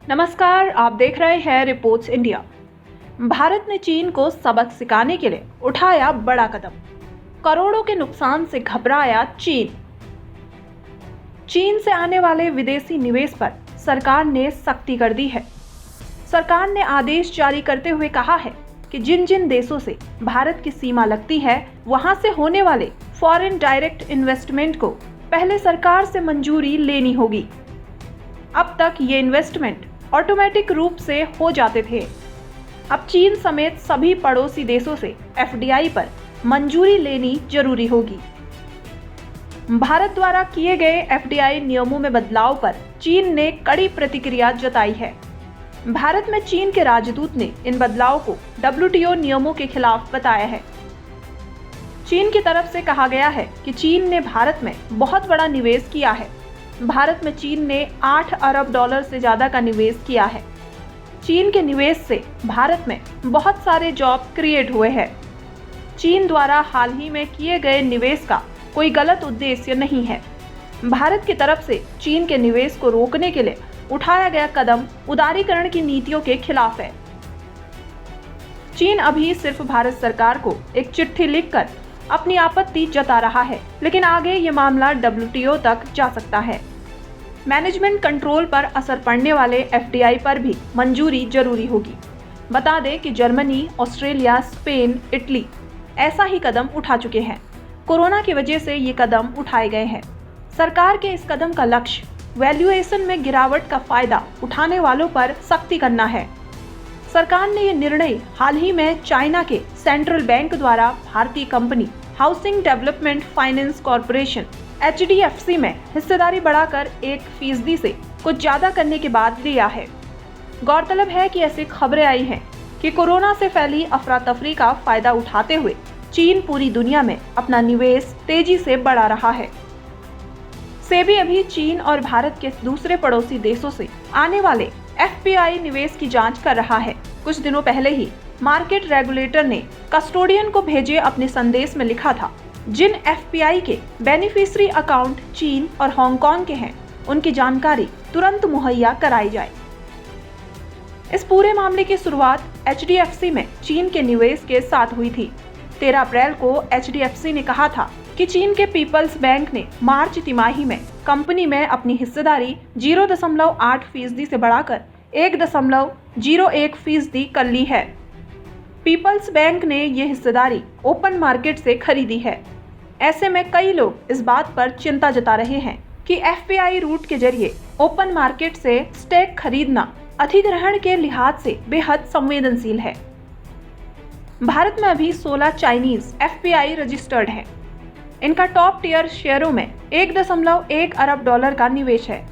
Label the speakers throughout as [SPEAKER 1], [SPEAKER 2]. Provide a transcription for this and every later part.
[SPEAKER 1] नमस्कार, आप देख रहे हैं रिपोर्ट्स इंडिया। भारत ने चीन को सबक सिखाने के लिए उठाया बड़ा कदम। करोड़ों के नुकसान से घबराया चीन। चीन से आने वाले विदेशी निवेश पर सरकार ने सख्ती कर दी है। सरकार ने आदेश जारी करते हुए कहा है कि जिन जिन देशों से भारत की सीमा लगती है, वहां से होने वाले फॉरेन डायरेक्ट इन्वेस्टमेंट को पहले सरकार से मंजूरी लेनी होगी। अब तक ये इन्वेस्टमेंट ऑटोमेटिक रूप से हो जाते थे। अब चीन समेत सभी पड़ोसी देशों से एफडीआई पर मंजूरी लेनी जरूरी होगी। भारत द्वारा किए गए एफडीआई नियमों में बदलाव पर चीन ने कड़ी प्रतिक्रिया जताई है। भारत में चीन के राजदूत ने इन बदलाव को डब्ल्यूटीओ नियमों के खिलाफ बताया है। चीन की तरफ से कहा गया है कि चीन ने भारत में बहुत बड़ा निवेश किया है। भारत में चीन ने 8 अरब डॉलर से ज्यादा का निवेश किया है। चीन के निवेश से भारत में बहुत सारे जॉब क्रिएट हुए हैं। चीन द्वारा हाल ही में किए गए निवेश का कोई गलत उद्देश्य नहीं है। भारत की तरफ से चीन के निवेश को रोकने के लिए उठाया गया कदम उदारीकरण की नीतियों के खिलाफ है। चीन अभी सिर्फ भारत सरकार को एक चिट्ठी लिखकर अपनी आपत्ति जता रहा है, लेकिन आगे ये मामला डब्ल्यूटीओ तक जा सकता है। मैनेजमेंट कंट्रोल पर असर पड़ने वाले एफडीआई पर भी मंजूरी जरूरी होगी। बता दें कि जर्मनी, ऑस्ट्रेलिया, स्पेन, इटली ऐसा ही कदम उठा चुके हैं। कोरोना की वजह से ये कदम उठाए गए हैं। सरकार के इस कदम का लक्ष्य वैल्यूएशन में गिरावट का फायदा उठाने वालों पर सख्ती करना है। सरकार ने ये निर्णय हाल ही में चाइना के सेंट्रल बैंक द्वारा भारतीय company housing development finance corporation HDFC में हिस्सेदारी बढ़ाकर 1% से कुछ ज्यादा करने के बाद लिया है। गौरतलब है कि ऐसी खबरें आई हैं कि कोरोना से फैली अफरा तफरी का फायदा उठाते हुए चीन पूरी दुनिया में अपना निवेश तेजी से बढ़ा रहा है। सेबी अभी चीन और भारत के दूसरे पड़ोसी देशों से आने वाले FPI निवेश की जांच कर रहा है। कुछ दिनों पहले ही मार्केट रेगुलेटर ने कस्टोडियन को भेजे अपने संदेश में लिखा था, जिन FPI के बेनिफिशियरी अकाउंट चीन और हांगकांग के हैं, उनकी जानकारी तुरंत मुहैया कराई जाए। इस पूरे मामले की शुरुआत HDFC में चीन के निवेश के साथ हुई थी। 13 अप्रैल को HDFC ने कहा था कि चीन के पीपल्स बैंक ने मार्च तिमाही में कंपनी में अपनी हिस्सेदारी 0.8% से बढ़ाकर 1.01% कर ली है। पीपल्स बैंक ने ये हिस्सेदारी ओपन मार्केट से खरीदी है। ऐसे में कई लोग इस बात पर चिंता जता रहे हैं कि FPI रूट के जरिए ओपन मार्केट से स्टेक खरीदना अधिग्रहण के लिहाज से बेहद संवेदनशील है। भारत में अभी 16 चाइनीज FPI रजिस्टर्ड हैं। इनका टॉप टियर शेयरों में 1.1 अरब डॉलर का निवेश है।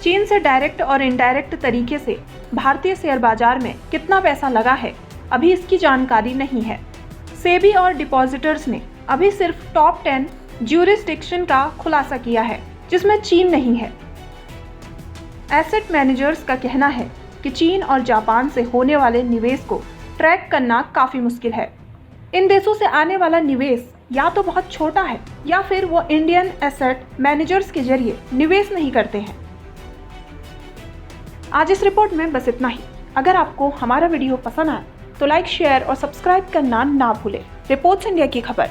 [SPEAKER 1] चीन से डायरेक्ट और इनडायरेक्ट तरीके से भारतीय शेयर बाजार में कितना पैसा लगा है, अभी इसकी जानकारी नहीं है। सेबी और डिपॉजिटर्स ने अभी सिर्फ टॉप 10 ज्यूरिसडिक्शन का खुलासा किया है, जिसमें चीन नहीं है। एसेट मैनेजर्स का कहना है कि चीन और जापान से होने वाले निवेश को ट्रैक करना काफी मुश्किल है। इन देशों से आने वाला निवेश या तो बहुत छोटा है या फिर वो इंडियन एसेट मैनेजर्स के जरिए निवेश नहीं करते हैं। आज इस रिपोर्ट में बस इतना ही। अगर आपको हमारा वीडियो पसंद आए तो लाइक, शेयर और सब्सक्राइब करना ना भूलें। रिपोर्ट्स इंडिया की खबर